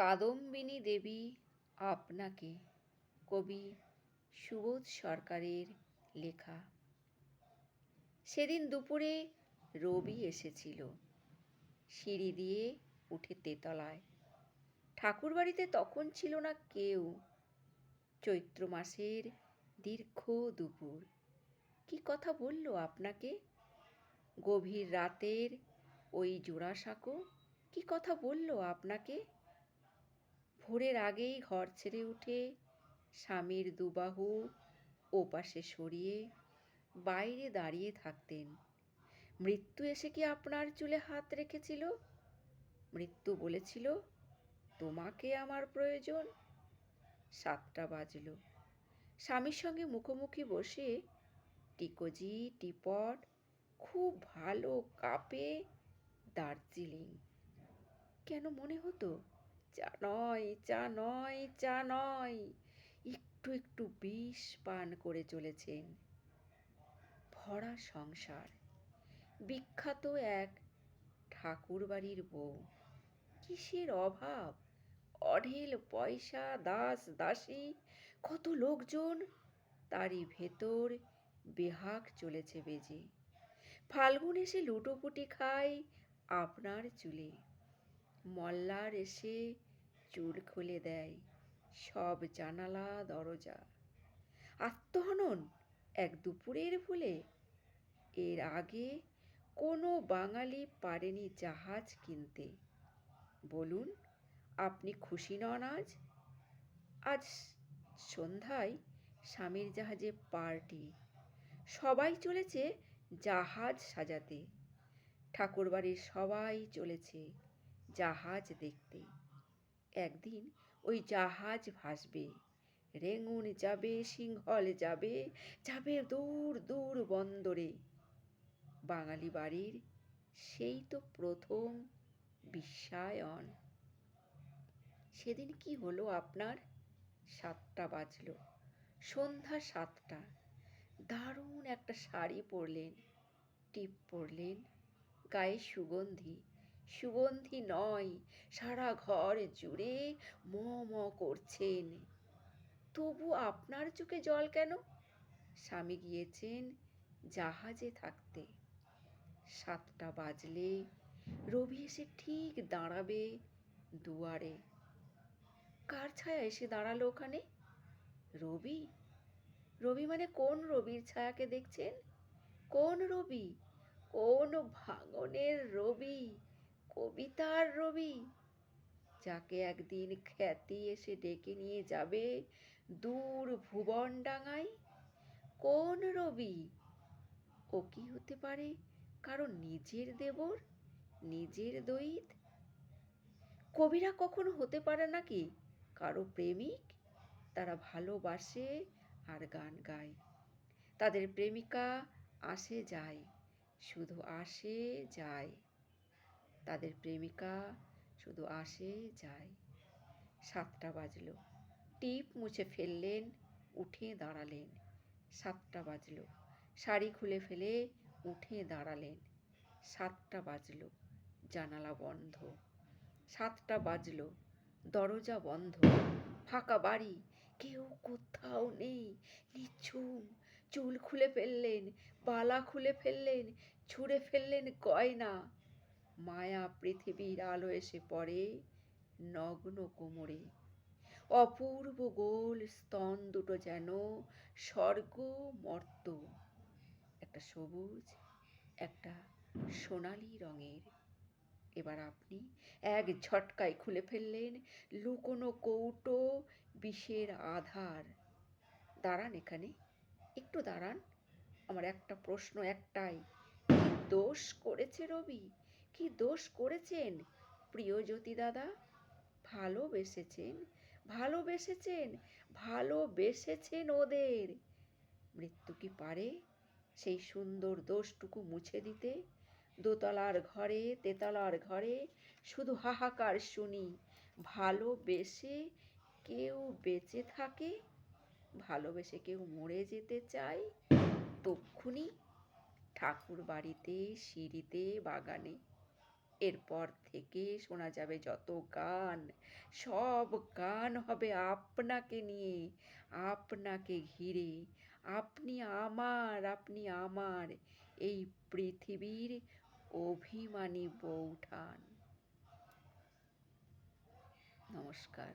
কাদম্বিনী দেবী আপনাকে, কবি সুবোধ সরকারের লেখা। সেদিন দুপুরে রবি এসেছিল সিঁড়ি দিয়ে উঠে তেতলায়। ঠাকুরবাড়িতে তখন ছিল না কেউ। চৈত্র মাসের দীর্ঘ দুপুর। কি কথা বলল আপনাকে? গভীর রাতের ওই জোড়াসাঁকো কি কথা বলল আপনাকে? ভোরের আগেই ঘর ছেড়ে উঠে স্বামীর দুবাহু ওপাশে সরিয়ে বাইরে দাঁড়িয়ে থাকতেন। মৃত্যু এসে কি আপনার চুলে হাত রেখেছিল? মৃত্যু বলেছিল, তোমাকে আমার প্রয়োজন। 7টা বাজল। স্বামীর সঙ্গে মুখোমুখি বসে টিকোজি, টিপট, খুব ভালো কাপে দার্জিলিং। কেন মনে হতো, চা নয়, চা নয়, চা নয়, একটু একটু বিষ পান করে চলেছেন। ভরা সংসার, বিখ্যাত এক ঠাকুরবাড়ির বউ। কিসের অভাব? অঢেল পয়সা, দাস দাসী, কত লোকজন, তারই ভেতর বেহাগ চলেছে বেজে। ফাল্গুন এসে লুটোপুটি খায় আপনার চুলে। মল্লার এসে চুল খুলে দেয় সব জানালা দরজা। আত্মহনন এক দুপুরের ভুলে? এর আগে কোনো বাঙালি পারেনি জাহাজ কিনতে। বলুন, আপনি খুশি নন আজ? আজ সন্ধ্যায় স্বামীর জাহাজে পার্টি। সবাই চলেছে জাহাজ সাজাতে। ঠাকুরবাড়ির সবাই চলেছে জাহাজ দেখতে। একদিন ওই জাহাজ ভাসবে, রেঙ্গুন যাবে, সিংহল যাবে, যাবে দূর দূর বন্দরে। বাঙালি বাড়ির সেই তো প্রথম বিশ্বায়ন। সেদিন কি হলো আপনার? 7টা বাজল, সন্ধ্যা 7টা। দারুণ একটা শাড়ি পরলেন, টিপ পরলেন, গায়ে সুগন্ধি। সুগন্ধি নয়, সারা ঘর জুড়ে ম ম করছেন। তবু আপনার চোখে জল কেন? স্বামী গিয়েছেন জাহাজে থাকতে। 7টা বাজলে রবি এসে ঠিক দাঁড়াবে দুয়ারে। কার ছায়া এসে দাঁড়ালো ওখানে? রবি? রবি মানে কোন রবির ছায়াকে দেখছেন? কোন রবি? কোন ভাঙনের রবি? কবিতার রবি, যাকে একদিন খ্যাতি এসে ডেকে নিয়ে যাবে দূর ভুবন ডাঙায়? কোন রবি? ও কি হতে পারে কারো নিজের দেবর, নিজের দৈত? কবিরা কখনো হতে পারে নাকি কারো প্রেমিক? তারা ভালোবাসে আর গান গায়। তাদের প্রেমিকা আসে যায়, শুধু আসে যায়। তাদের প্রেমিকা শুধু আসে যায়। 7টা বাজল। টিপ মুছে ফেললেন, উঠে দাঁড়ালেন। 7টা বাজল। শাড়ি খুলে ফেলে উঠে দাঁড়ালেন। 7টা বাজল। জানালা বন্ধ। 7টা বাজল, দরজা বন্ধ। ফাঁকা বাড়ি, কেউ কোথাও নেই, নিঝুম। চুল খুলে ফেললেন, বালা খুলে ফেললেন, ছুঁড়ে ফেললেন গয়না। মায়া পৃথিবীর আলো এসে পড়ে নগ্ন কোমরে। অপূর্ব গোল স্তন দুটো যেন স্বর্গ মর্ত, একটা সবুজ, একটা সোনালি রঙের। এবার আপনি এক ঝটকায় খুলে ফেললেন লুকোনো কৌটো বিষের আধার। দাঁড়ান এখানে, একটু দাঁড়ান। আমার একটা প্রশ্ন একটাই, কি দোষ করেছে রবি? কি দোষ করেছেন প্রিয়জ্যোতি দাদা? ভালোবেসেছেন, ভালোবেসেছেন, ভালোবেসেছেন ওদের। মৃত্যু কি পারে সেই সুন্দর দোষটুকু মুছে দিতে? দোতলার ঘরে, তেতলার ঘরে শুধু হাহাকার শুনি। ভালোবেসে কেউ বেঁচে থাকে, ভালোবেসে কেউ মরে যেতে চায়, তক্ষুনি ঠাকুর বাড়িতে, সিঁড়িতে, বাগানে। এরপর থেকে শোনা যাবে যত গান, সব গান হবে আপনাকে নিয়ে, আপনাকে ঘিরে। আপনি আমার এই পৃথিবীর অভিমানী বউঠান। নমস্কার।